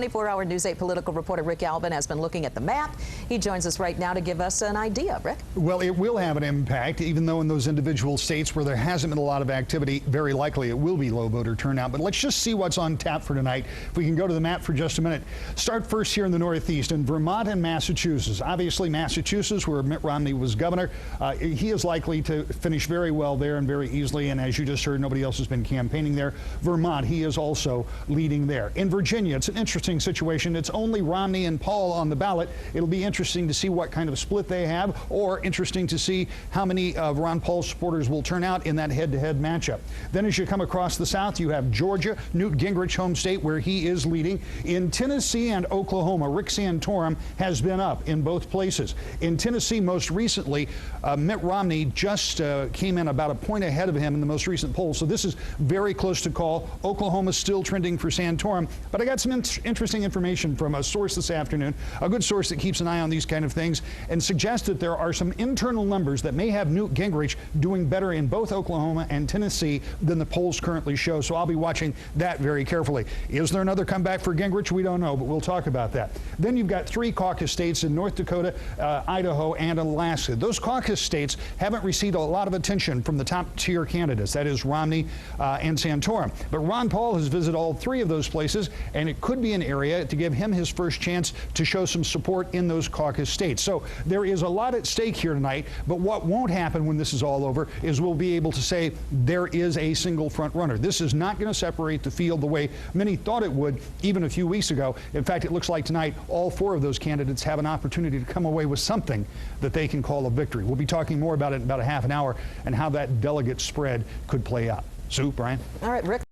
24-hour News 8 political reporter Rick Albin has been looking at the map. He joins us right now to give us an idea. Rick? Well, it will have an impact, even though in those individual states where there hasn't been a lot of activity, very likely it will be low voter turnout. But let's just see what's on tap for tonight. If we can go to the map for just a minute. Start first here in the Northeast in Vermont and Massachusetts. Obviously, Massachusetts, where Mitt Romney was governor, he is likely to finish very well there and very easily. And as you just heard, nobody else has been campaigning there. Vermont, he is also leading there. In Virginia, it's an interesting situation. It's only Romney and Paul on the ballot. It'll be interesting to see what kind of split they have, or interesting to see how many of Ron Paul's supporters will turn out in that head-to-head matchup. Then as you come across the South, you have Georgia, Newt Gingrich, home state, where he is leading. In Tennessee and Oklahoma, Rick Santorum has been up in both places. In Tennessee, most recently, Mitt Romney just came in about a point ahead of him in the most recent poll, so this is very close to call. Oklahoma's still trending for Santorum, but I got some interesting information from a source this afternoon, a good source that keeps an eye on these kind of things, and suggests that there are some internal numbers that may have Newt Gingrich doing better in both Oklahoma and Tennessee than the polls currently show. So I'll be watching that very carefully. Is there another comeback for Gingrich? We don't know, but we'll talk about that. Then you've got three caucus states in North Dakota, Idaho, and Alaska. Those caucus states haven't received a lot of attention from the top tier candidates, that is Romney and Santorum. But Ron Paul has visited all three of those places, and it could be an area to give him his first chance to show some support in those caucus states. So there is a lot at stake here tonight, but what won't happen when this is all over is we'll be able to say there is a single front runner. This is not going to separate the field the way many thought it would even a few weeks ago. In fact, it looks like tonight all four of those candidates have an opportunity to come away with something that they can call a victory. We'll be talking more about it in about a half an hour and how that delegate spread could play out. Sue, Brian? All right, Rick.